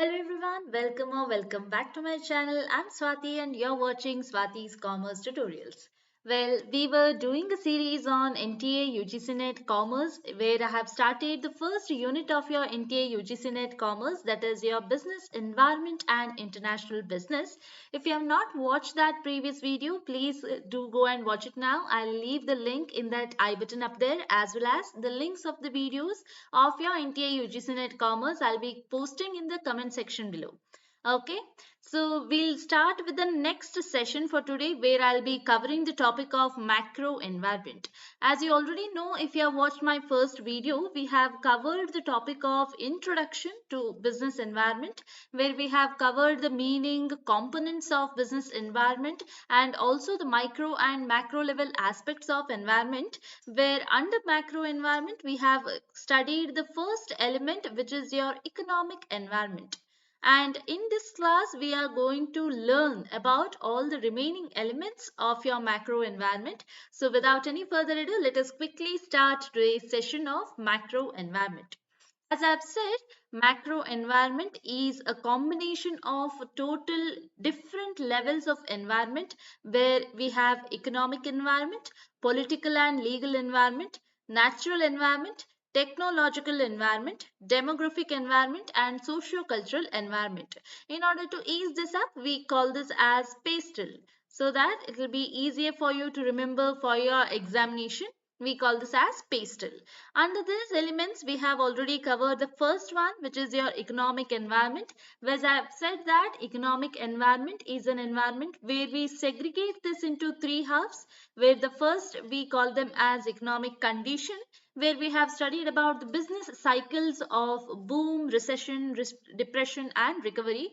Hello everyone, welcome or welcome back to my channel. I'm Swathi and you're watching Swathi's Commerce Tutorials. Well, we were doing a series on NTA UGC NET Commerce where I have started the first unit of your NTA UGC NET Commerce, that is your business environment and international business. If you have not watched that previous video, please do go and watch it now. I'll leave the link in that I button up there, as well as the links of the videos of your NTA UGC NET Commerce I'll be posting in the comment section below. Okay, so we'll start with the next session for today where I'll be covering the topic of macro environment. As you already know, if you have watched my first video, we have covered the topic of introduction to business environment, where we have covered the meaning, components of business environment, and also the micro and macro level aspects of environment, where under macro environment we have studied the first element, which is your economic environment. And in this class, we are going to learn about all the remaining elements of your macro environment. So without any further ado, let us quickly start today's session of macro environment. As I've said, macro environment is a combination of total different levels of environment where we have economic environment, political and legal environment, natural environment, technological environment, demographic environment, and socio-cultural environment. In order to ease this up, we call this as pastel so that it will be easier for you to remember for your examination. We call this as pastel. Under these elements, we have already covered the first one, which is your economic environment. Whereas I have said that economic environment is an environment where we segregate this into three halves, where the first we call them as economic condition, where we have studied about the business cycles of boom, recession, depression, and recovery.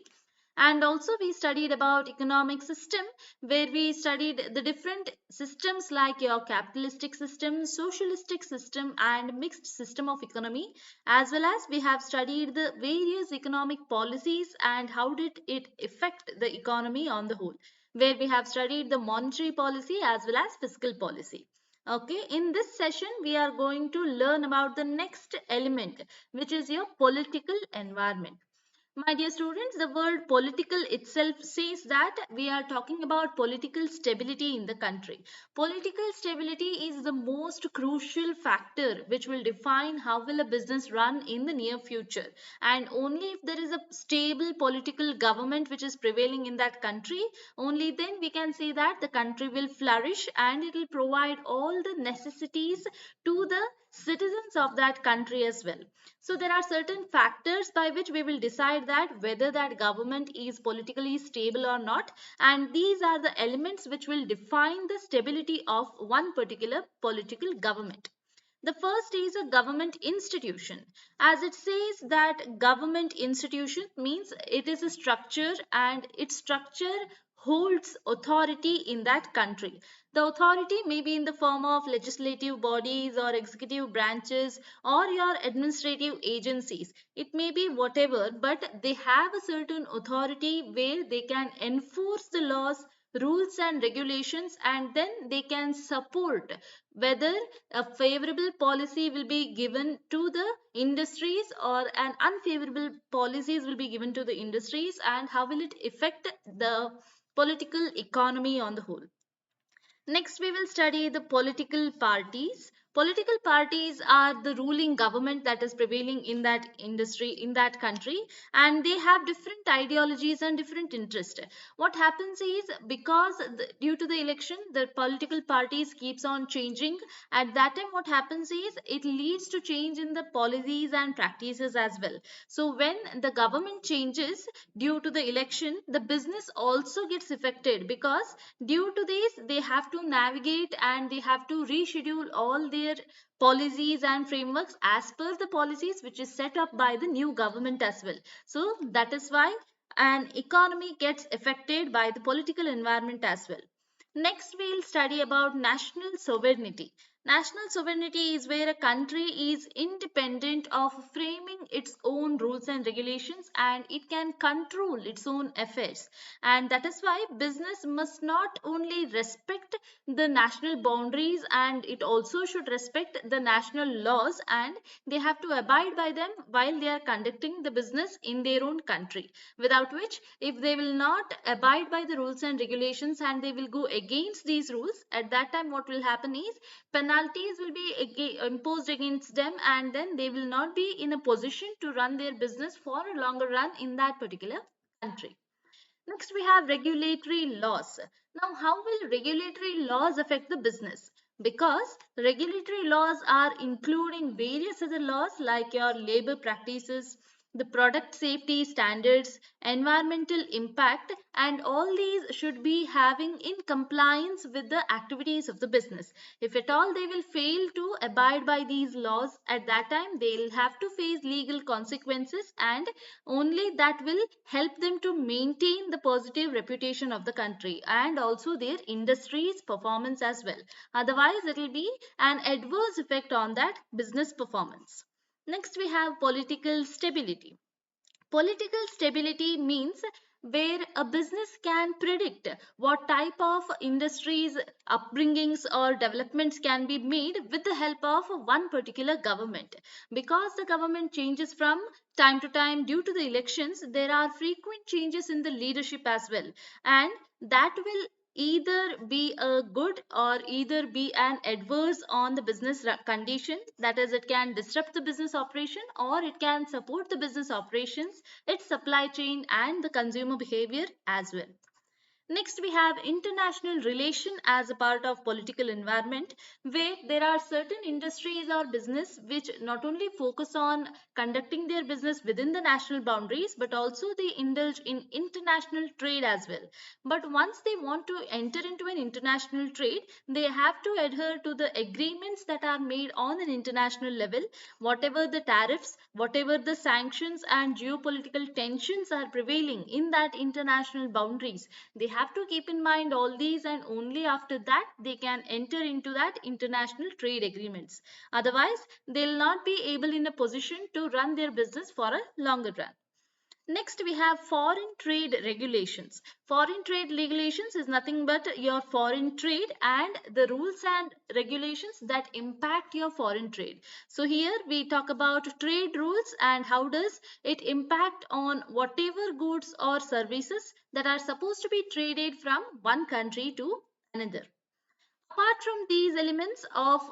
And also we studied about economic system, where we studied the different systems like your capitalistic system, socialistic system, and mixed system of economy, as well as we have studied the various economic policies and how did it affect the economy on the whole, where we have studied the monetary policy as well as fiscal policy. Okay, in this session we are going to learn about the next element, which is your political environment. My dear students, the word political itself says that we are talking about political stability in the country. Political stability is the most crucial factor which will define how will a business run in the near future. And only if there is a stable political government which is prevailing in that country, only then we can say that the country will flourish and it will provide all the necessities to the citizens of that country as well. So there are certain factors by which we will decide that whether that government is politically stable or not, and these are the elements which will define the stability of one particular political government. The first is a government institution. As it says that government institution means it is a structure and its structure holds authority in that country. The authority may be in the form of legislative bodies or executive branches or your administrative agencies. It may be whatever, but they have a certain authority where they can enforce the laws, rules and regulations, and then they can support whether a favorable policy will be given to the industries or an unfavorable policies will be given to the industries, and how will it affect the political economy on the whole. Next, we will study the political parties. Political parties are the ruling government that is prevailing in that industry, in that country, and they have different ideologies and different interests. What happens is, because due to the election, the political parties keeps on changing. At that time, what happens is it leads to change in the policies and practices as well. So when the government changes due to the election, the business also gets affected, because due to this they have to navigate and they have to reschedule all their policies and frameworks as per the policies which is set up by the new government as well. So that is why an economy gets affected by the political environment as well. Next, we'll study about national sovereignty. National sovereignty is where a country is independent of framing its own rules and regulations, and it can control its own affairs. And that is why business must not only respect the national boundaries, and it also should respect the national laws, and they have to abide by them while they are conducting the business in their own country. Without which, if they will not abide by the rules and regulations and they will go against these rules, at that time what will happen is penalties will be imposed against them, and then they will not be in a position to run their business for a longer run in that particular country. Next, we have regulatory laws. Now, how will regulatory laws affect the business? Because regulatory laws are including various other laws like your labor practices, the product safety standards, environmental impact, and all these should be having in compliance with the activities of the business. If at all they will fail to abide by these laws, at that time they'll have to face legal consequences, and only that will help them to maintain the positive reputation of the country and also their industry's performance as well. Otherwise, it will be an adverse effect on that business performance. Next, we have political stability. Political stability means where a business can predict what type of industries, upbringings, or developments can be made with the help of one particular government. Because the government changes from time to time due to the elections, there are frequent changes in the leadership as well, and that will either be a good or either be an adverse on the business condition. That is, it can disrupt the business operation or it can support the business operations, its supply chain, and the consumer behavior as well. Next, we have international relation as a part of political environment, where there are certain industries or business which not only focus on conducting their business within the national boundaries, but also they indulge in international trade as well. But once they want to enter into an international trade, they have to adhere to the agreements that are made on an international level. Whatever the tariffs, whatever the sanctions and geopolitical tensions are prevailing in that international boundaries, they have to keep in mind all these, and only after that they can enter into that international trade agreements. Otherwise, they'll not be able in a position to run their business for a longer run. Next, we have foreign trade regulations. Foreign trade regulations is nothing but your foreign trade and the rules and regulations that impact your foreign trade. So here we talk about trade rules and how does it impact on whatever goods or services that are supposed to be traded from one country to another. Apart from these elements of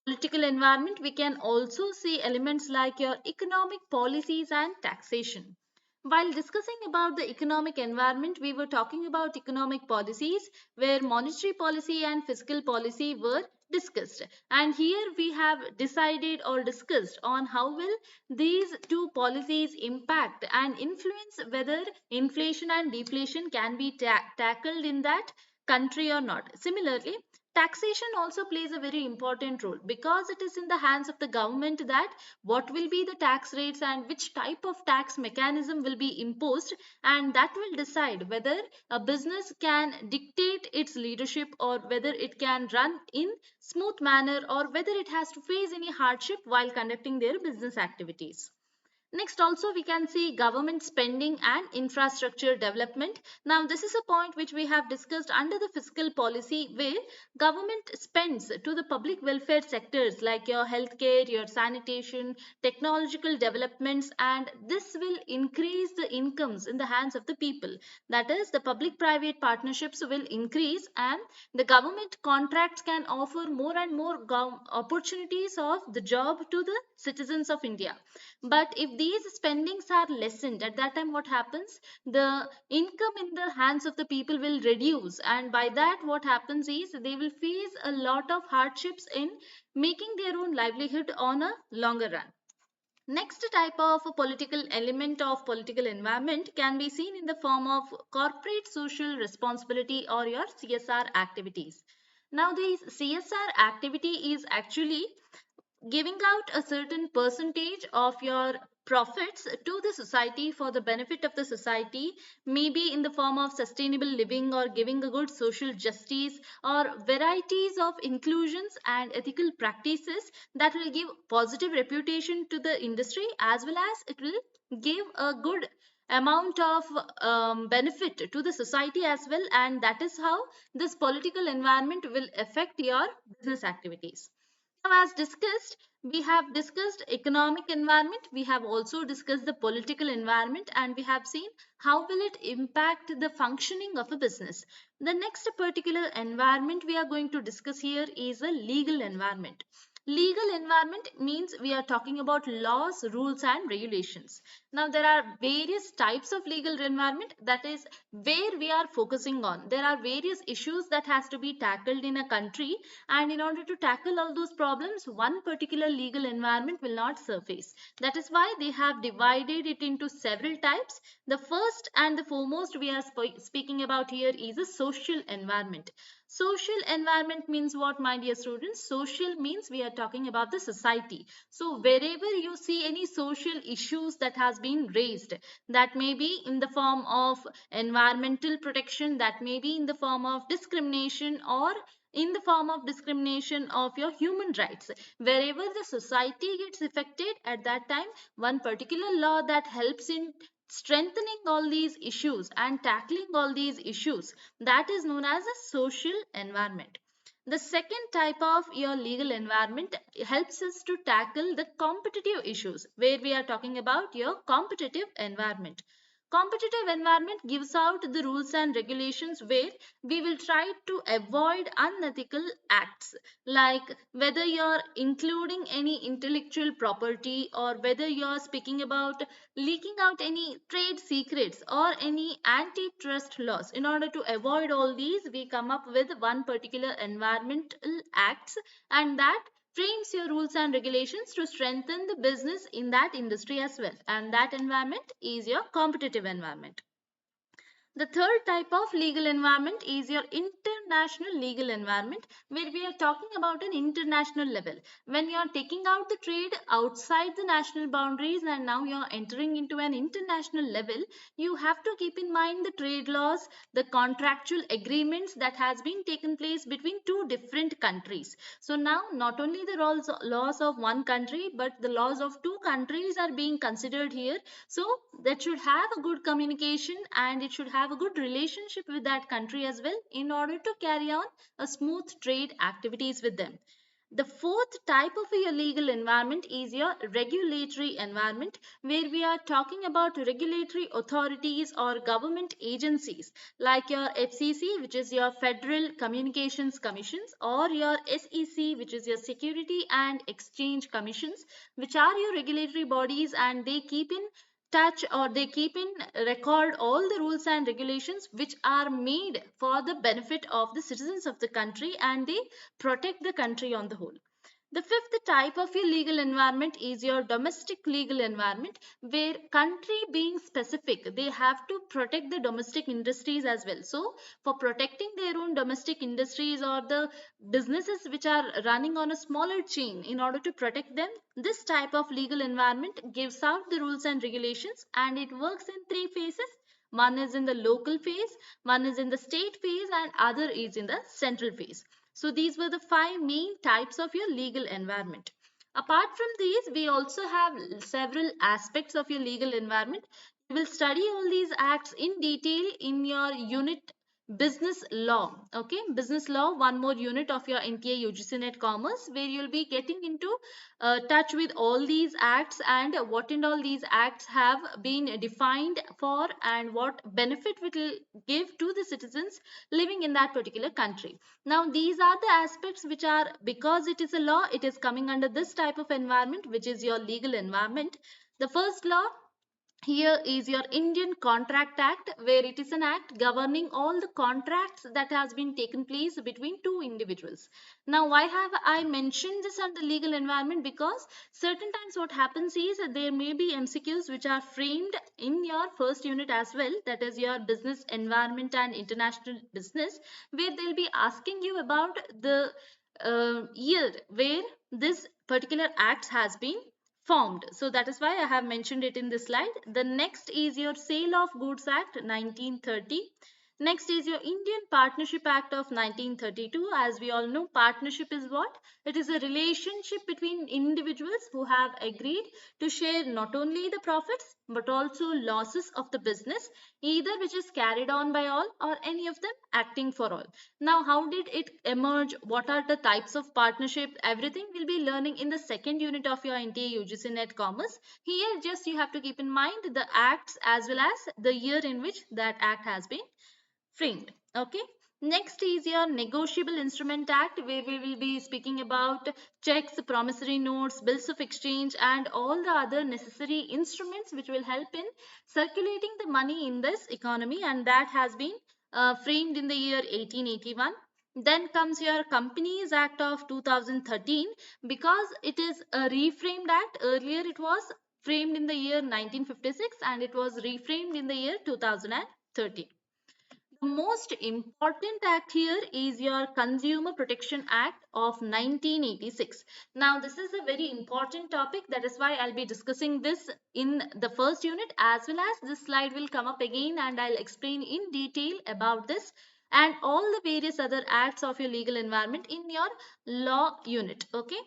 political environment, we can also see elements like your economic policies and taxation. While discussing about the economic environment, we were talking about economic policies where monetary policy and fiscal policy were discussed. And here we have decided or discussed on how will these two policies impact and influence whether inflation and deflation can be tackled in that country or not. Similarly, taxation also plays a very important role because it is in the hands of the government that what will be the tax rates and which type of tax mechanism will be imposed, and that will decide whether a business can dictate its leadership or whether it can run in smooth manner or whether it has to face any hardship while conducting their business activities. Next, also we can see government spending and infrastructure development. Now, this is a point which we have discussed under the fiscal policy where government spends to the public welfare sectors like your healthcare, your sanitation, technological developments, and this will increase the incomes in the hands of the people. That is, the public-private partnerships will increase and the government contracts can offer more and more opportunities of the job to the citizens of India. But if these spendings are lessened, at that time what happens? The income in the hands of the people will reduce, and by that, what happens is they will face a lot of hardships in making their own livelihood on a longer run. Next type of a political element of political environment can be seen in the form of corporate social responsibility or your CSR activities. Now, these CSR activity is actually giving out a certain percentage of your profits to the society for the benefit of the society, maybe in the form of sustainable living or giving a good social justice or varieties of inclusions and ethical practices that will give positive reputation to the industry, as well as it will give a good amount of benefit to the society as well, and that is how this political environment will affect your business activities. Now, as discussed, we have discussed economic environment, we have also discussed the political environment, and we have seen how will it impact the functioning of a business. The next particular environment we are going to discuss here is a legal environment. Legal environment means we are talking about laws, rules, and regulations. Now, there are various types of legal environment, that is where we are focusing on. There are various issues that has to be tackled in a country, and in order to tackle all those problems, one particular legal environment will not surface. That is why they have divided it into several types. The first and the foremost we are speaking about here is a social environment. Social environment means what, my dear students? Social means we are talking about the society. So wherever you see any social issues that has been raised, that may be in the form of environmental protection, that may be in the form of discrimination, or in the form of discrimination of your human rights, wherever the society gets affected, at that time one particular law that helps in strengthening all these issues and tackling all these issues, that is known as a social environment. The second type of your legal environment helps us to tackle the competitive issues, where we are talking about your competitive environment. Competitive environment gives out the rules and regulations where we will try to avoid unethical acts, like whether you're including any intellectual property, or whether you're speaking about leaking out any trade secrets or any antitrust laws. In order to avoid all these, we come up with one particular environmental acts, and that frames your rules and regulations to strengthen the business in that industry as well, and that environment is your competitive environment. The third type of legal environment is your international legal environment, where we are talking about an international level. When you are taking out the trade outside the national boundaries and now you are entering into an international level, you have to keep in mind the trade laws, the contractual agreements that has been taken place between two different countries. So now not only the laws of one country, but the laws of two countries are being considered here. So that should have a good communication, and it should have a good relationship with that country as well, in order to carry on a smooth trade activities with them. The fourth type of a legal environment is your regulatory environment, where we are talking about regulatory authorities or government agencies, like your FCC, which is your Federal Communications Commissions, or your SEC, which is your Security and Exchange Commissions, which are your regulatory bodies, and they keep in touch, or they keep in record all the rules and regulations which are made for the benefit of the citizens of the country, and they protect the country on the whole. The fifth type of your legal environment is your domestic legal environment, where country being specific, they have to protect the domestic industries as well. So for protecting their own domestic industries or the businesses which are running on a smaller chain, in order to protect them, this type of legal environment gives out the rules and regulations, and it works in three phases. One is in the local phase, one is in the state phase, and other is in the central phase. So these were the five main types of your legal environment. Apart from these, we also have several aspects of your legal environment. We will study all these acts in detail in your unit business law. Okay, business law, one more unit of your NTA UGC NET Commerce, where you'll be getting into touch with all these acts, and what and all these acts have been defined for, and what benefit it will give to the citizens living in that particular country. Now, these are the aspects which are, because it is a law, it is coming under this type of environment, which is your legal environment. The first law here is your Indian Contract Act, where it is an act governing all the contracts that has been taken place between two individuals. Now, why have I mentioned this under legal environment? Because certain times what happens is that there may be MCQs which are framed in your first unit as well, that is your business environment and international business, where they'll be asking you about the year where this particular act has been formed. So that is why I have mentioned it in this slide. The next is your Sale of Goods Act 1930. Next is your Indian Partnership Act of 1932. As we all know, partnership is what? It is a relationship between individuals who have agreed to share not only the profits but also losses of the business, either which is carried on by all or any of them acting for all. Now, how did it emerge? What are the types of partnership? Everything we'll be learning in the second unit of your NTA UGC NET Commerce. Here, just you have to keep in mind the acts as well as the year in which that act has been framed. Okay. Next is your Negotiable Instrument Act, where we will be speaking about checks, promissory notes, bills of exchange, and all the other necessary instruments which will help in circulating the money in this economy, and that has been framed in the year 1881. Then comes your Companies Act of 2013, because it is a reframed act. Earlier it was framed in the year 1956 and it was reframed in the year 2013. The most important act here is your Consumer Protection Act of 1986. Now, this is a very important topic. That is why I'll be discussing this in the first unit, as well as this slide will come up again and I'll explain in detail about this and all the various other acts of your legal environment in your law unit. Okay.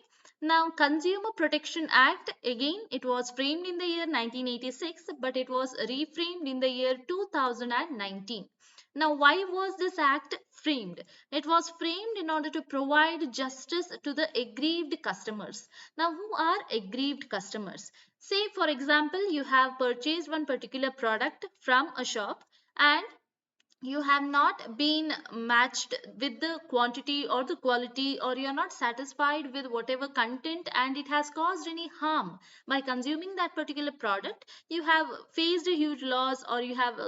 Now, Consumer Protection Act, again, it was framed in the year 1986, but it was reframed in the year 2019. Now, why was this act framed? It was framed in order to provide justice to the aggrieved customers. Now, who are aggrieved customers? Say, for example, you have purchased one particular product from a shop and you have not been matched with the quantity or the quality, or you are not satisfied with whatever content, and it has caused any harm by consuming that particular product. You have faced a huge loss, or you have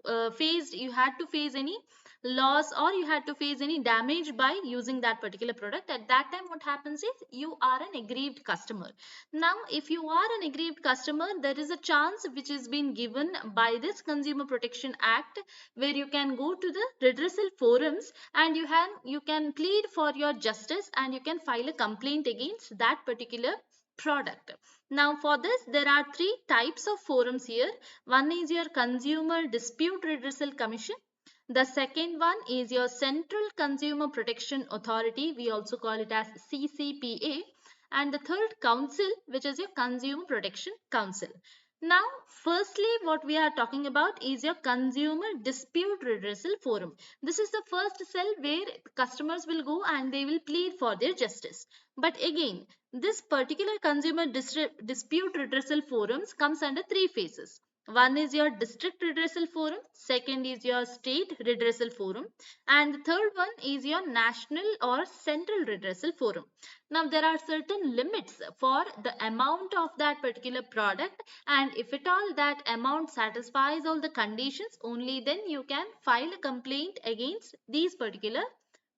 you had to face any loss, or you had to face any damage by using that particular product. At that time, what happens is you are an aggrieved customer. Now, if you are an aggrieved customer, there is a chance which is being given by this Consumer Protection Act, where you can go to the redressal forums and you can plead for your justice and you can file a complaint against that particular product. Now, for this, there are three types of forums here. One is your Consumer Dispute Redressal Commission. The second one is your Central Consumer Protection Authority. We also call it as CCPA. And the third council, which is your Consumer Protection Council. Now, firstly, what we are talking about is your Consumer Dispute Redressal Forum. This is the first cell where customers will go and they will plead for their justice. But again, this particular Consumer Dispute Redressal Forums comes under three phases. One is your District Redressal Forum, second is your State Redressal Forum, and the third one is your National or Central Redressal Forum. Now, there are certain limits for the amount of that particular product, and if at all that amount satisfies all the conditions, only then you can file a complaint against these particular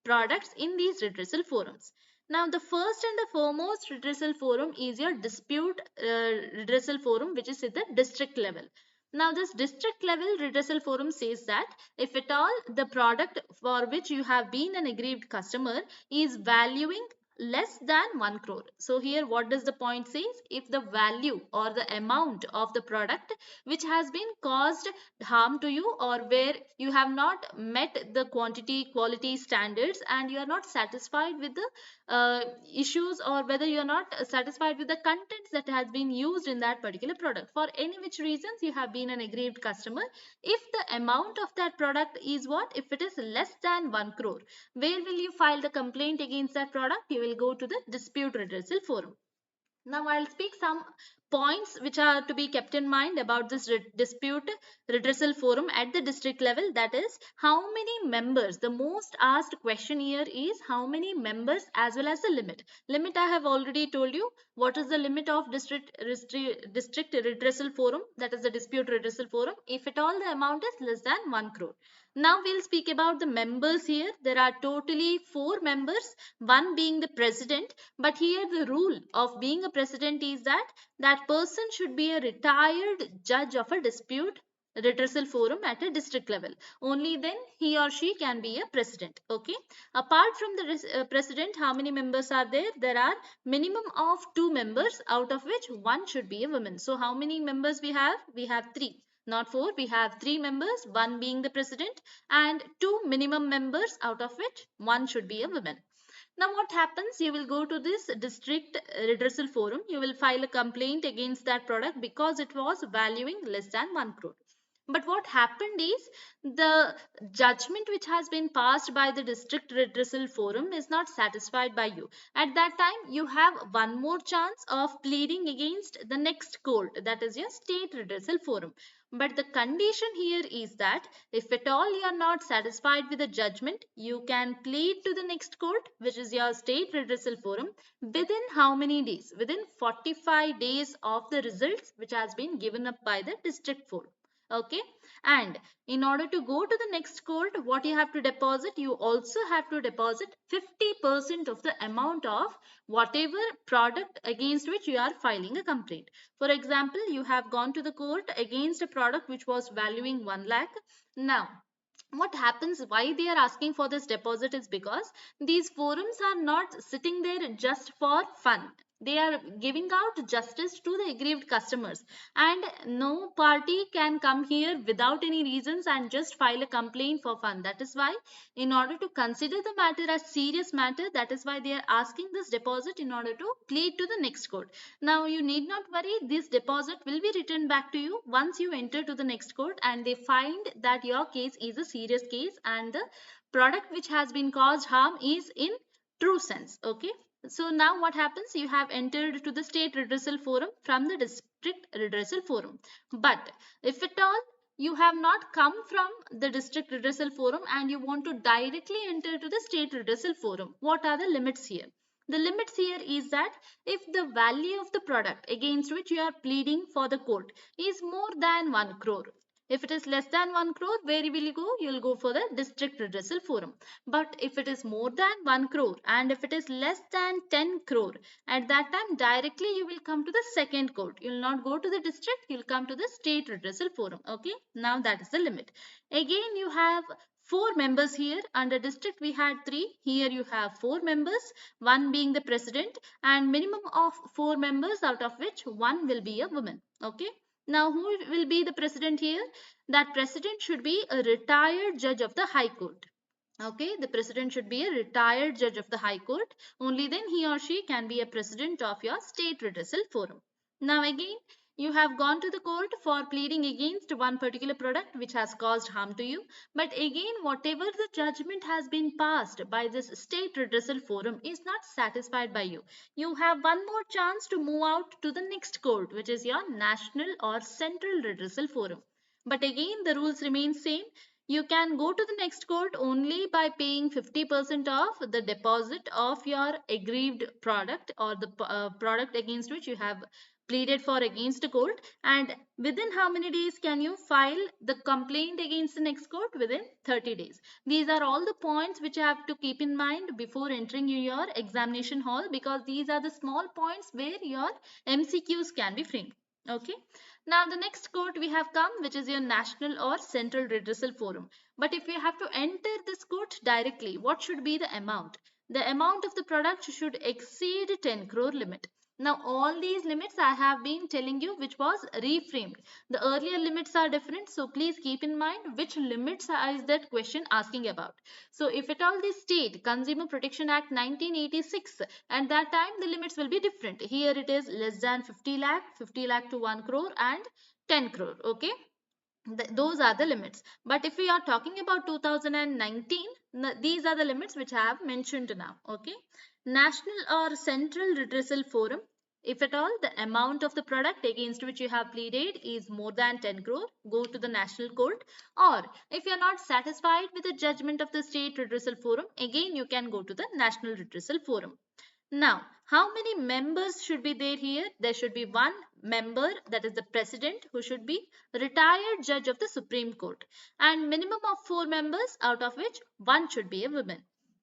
products in these redressal forums. Now, the first and the foremost redressal forum is your dispute redressal forum, which is at the district level. Now, this district level redressal forum says that if at all the product for which you have been an aggrieved customer is valuing less than 1 crore. So here what does the point says? If the value or the amount of the product which has been caused harm to you, or where you have not met the quantity quality standards and you are not satisfied with the issues, or whether you are not satisfied with the contents that has been used in that particular product, for any which reasons you have been an aggrieved customer, if the amount of that product is what? If it is less than 1 crore, where will you file the complaint against that product? You will go to the dispute redressal forum. Now, I'll speak some points which are to be kept in mind about this dispute redressal forum at the district level. That is, how many members? The most asked question here is how many members as well as the limit. Limit I have already told you. What is the limit of district redressal forum? That is the dispute redressal forum, if at all the amount is less than 1 crore. Now, we'll speak about the members here. There are totally 4 members, one being the president. But here the rule of being a president is that that person should be a retired judge of a dispute redressal forum at a district level. Only then he or she can be a president. Okay. Apart from the president, how many members are there? There are minimum of 2 members, out of which one should be a woman. So how many members we have? We have 3. Not 4, we have 3 members, one being the president, and 2 minimum members, out of which one should be a woman. Now what happens? You will go to this district redressal forum. You will file a complaint against that product because it was valuing less than 1 crore. But what happened is the judgment which has been passed by the district redressal forum is not satisfied by you. At that time, you have one more chance of pleading against the next court, that is your state redressal forum. But the condition here is that if at all you are not satisfied with the judgment, you can plead to the next court, which is your state redressal forum, within how many days? Within 45 days of the results which has been given up by the district forum. Okay. And in order to go to the next court, what you have to deposit? You also have to deposit 50% of the amount of whatever product against which you are filing a complaint. For example, you have gone to the court against a product which was valuing 1 lakh. Now, what happens, why they are asking for this deposit is because these forums are not sitting there just for fun. They are giving out justice to the aggrieved customers, and no party can come here without any reasons and just file a complaint for fun. That is why, in order to consider the matter as serious matter, that is why they are asking this deposit in order to plead to the next court. Now you need not worry, this deposit will be returned back to you once you enter to the next court and they find that your case is a serious case and the product which has been caused harm is in true sense. Okay. So now what happens? You have entered to the state redressal forum from the district redressal forum. But if at all you have not come from the district redressal forum and you want to directly enter to the state redressal forum, what are the limits here? The limits here is that if the value of the product against which you are pleading for the court is more than 1 crore, if it is less than 1 crore, where will you go? You will go for the district redressal forum. But if it is more than 1 crore and if it is less than 10 crore, at that time directly you will come to the second court. You will not go to the district, you will come to the state redressal forum. Okay, now that is the limit. Again, you have 4 members here. Under district we had 3. Here you have 4 members, one being the president, and minimum of 4 members, out of which one will be a woman. Okay. Now, who will be the president here? That president should be a retired judge of the High Court. Okay, the president should be a retired judge of the High Court. Only then he or she can be a president of your state redressal forum. Now again, you have gone to the court for pleading against one particular product which has caused harm to you. But again, whatever the judgment has been passed by this state redressal forum is not satisfied by you. You have one more chance to move out to the next court, which is your national or central redressal forum. But again, the rules remain same. You can go to the next court only by paying 50% of the deposit of your aggrieved product or the product against which you have pleaded for against the court. And within how many days can you file the complaint against the next court? Within 30 days. These are all the points which you have to keep in mind before entering your examination hall, because these are the small points where your MCQs can be framed. Okay. Now the next court we have come, which is your national or central redressal forum. But if you have to enter this court directly, what should be the amount? The amount of the product should exceed 10 crore limit. Now all these limits I have been telling you which was reframed. The earlier limits are different, so please keep in mind which limits is that question asking about. So if at all the state Consumer Protection Act 1986, at that time the limits will be different. Here it is less than 50 lakh to 1 crore and 10 crore. Okay. Those are the limits. But if we are talking about 2019, these are the limits which I have mentioned now. Okay. National or central redressal forum. If at all the amount of the product against which you have pleaded is more than 10 crore, go to the national court. Or if you are not satisfied with the judgment of the state redressal forum, again you can go to the national redressal forum. Now, how many members should be there here? There should be one member, that is the president, who should be retired judge of the Supreme Court, and minimum of 4 members, out of which one should be a woman.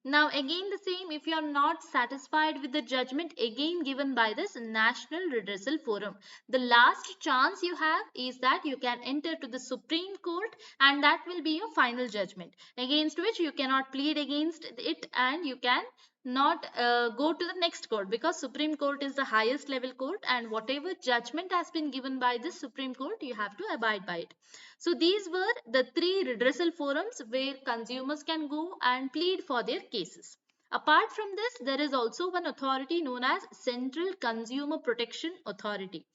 Now again the same, if you are not satisfied with the judgment again given by this National Redressal Forum, the last chance you have is that you can enter to the Supreme Court, and that will be your final judgment, against which you cannot plead against it, and you can not go to the next court, because Supreme Court is the highest level court, and whatever judgment has been given by this Supreme Court, you have to abide by it. So these were the three redressal forums where consumers can go and plead for their cases. Apart from this, there is also one authority known as Central Consumer Protection Authority.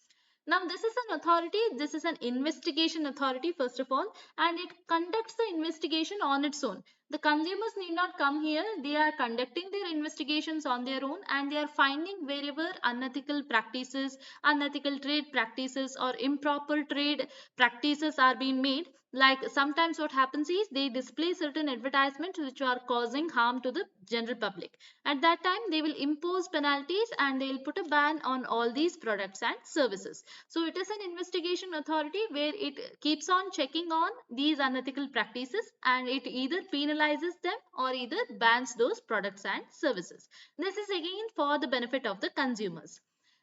Now, this is an authority, this is an investigation authority, first of all, and it conducts the investigation on its own. The consumers need not come here, they are conducting their investigations on their own, and they are finding wherever unethical practices, unethical trade practices, or improper trade practices are being made. Like sometimes what happens is they display certain advertisements which are causing harm to the general public. At that time, they will impose penalties and they will put a ban on all these products and services. So it is an investigation authority where it keeps on checking on these unethical practices, and it either penalizes them or either bans those products and services. This is again for the benefit of the consumers.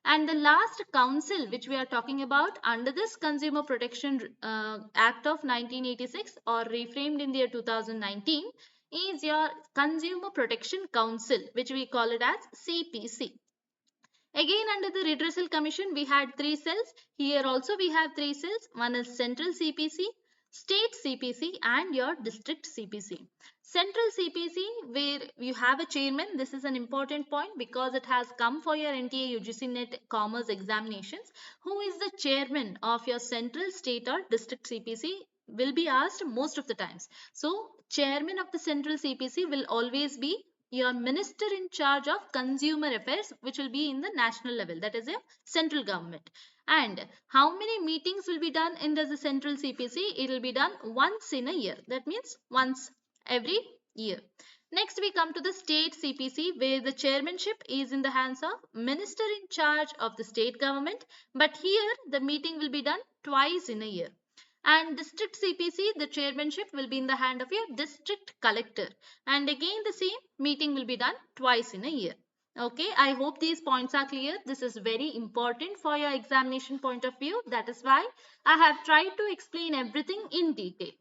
And the last council which we are talking about under this Consumer Protection Act of 1986, or reframed in the year 2019, is your Consumer Protection Council, which we call it as CPC. Again, under the Redressal Commission, we had three cells. Here also we have three cells. One is Central CPC, State CPC, and your District CPC. Central CPC, where you have a chairman. This is an important point because it has come for your NTA UGC NET Commerce examinations. Who is the chairman of your Central, State, or District CPC will be asked most of the times. So, chairman of the Central CPC will always be your minister in charge of consumer affairs, which will be in the national level, that is a central government. And how many meetings will be done in the central CPC? It will be done once in a year. That means once every year. Next, we come to the state CPC, where the chairmanship is in the hands of minister in charge of the state government, but here the meeting will be done twice in a year. And district CPC, the chairmanship will be in the hand of your district collector, and again the same meeting will be done twice in a year. Okay, I hope these points are clear. This is very important for your examination point of view. That is why I have tried to explain everything in detail.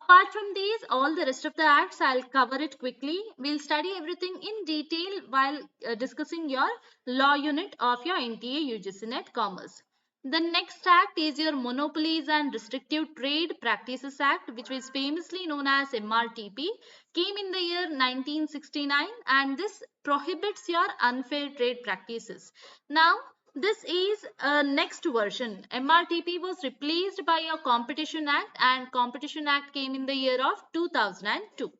Apart from these, all the rest of the acts, I'll cover it quickly. We'll study everything in detail while discussing your law unit of your NTA UGC NET Commerce. The next act is your Monopolies and Restrictive Trade Practices Act, which is famously known as MRTP, came in the year 1969, and this prohibits your unfair trade practices. Now, this is a next version. MRTP was replaced by a Competition Act, and Competition Act came in the year of 2002.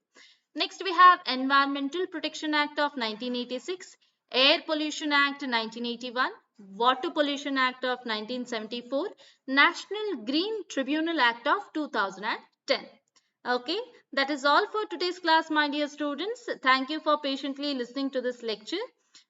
Next, we have Environmental Protection Act of 1986, Air Pollution Act 1981, Water Pollution Act of 1974, National Green Tribunal Act of 2010. Okay, that is all for today's class, my dear students. Thank you for patiently listening to this lecture.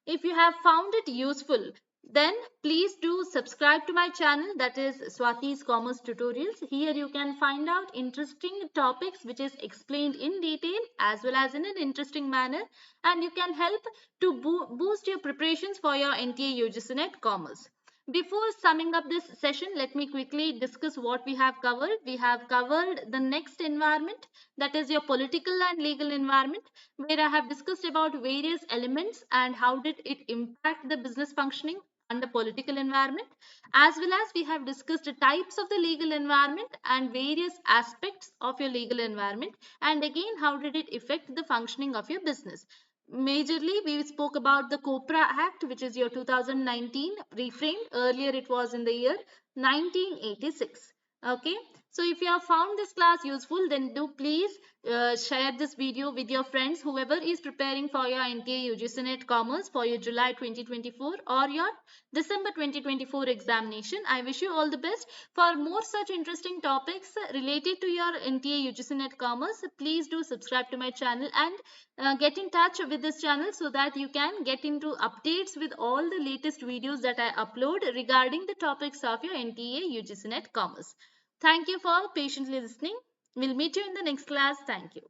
If you have found it useful, then please do subscribe to my channel, that is Swathi's Commerce Tutorials. Here you can find out interesting topics which is explained in detail as well as in an interesting manner, and you can help to boost your preparations for your NTA UGC NET Commerce. Before summing up this session, let me quickly discuss what we have covered. We have covered the next environment, that is your political and legal environment, where I have discussed about various elements and how did it impact the business functioning and the political environment, as well as we have discussed the types of the legal environment and various aspects of your legal environment, and again how did it affect the functioning of your business. Majorly, we spoke about the COPRA Act, which is your 2019 reframed. Earlier, it was in the year 1986. Okay, so if you have found this class useful, then do please share this video with your friends, whoever is preparing for your NTA UGC NET Commerce for your July 2024 or your December 2024 examination. I wish you all the best. For more such interesting topics related to your NTA UGC NET Commerce, please do subscribe to my channel and get in touch with this channel so that you can get into updates with all the latest videos that I upload regarding the topics of your NTA UGC NET Commerce. Thank you for patiently listening. We'll meet you in the next class. Thank you.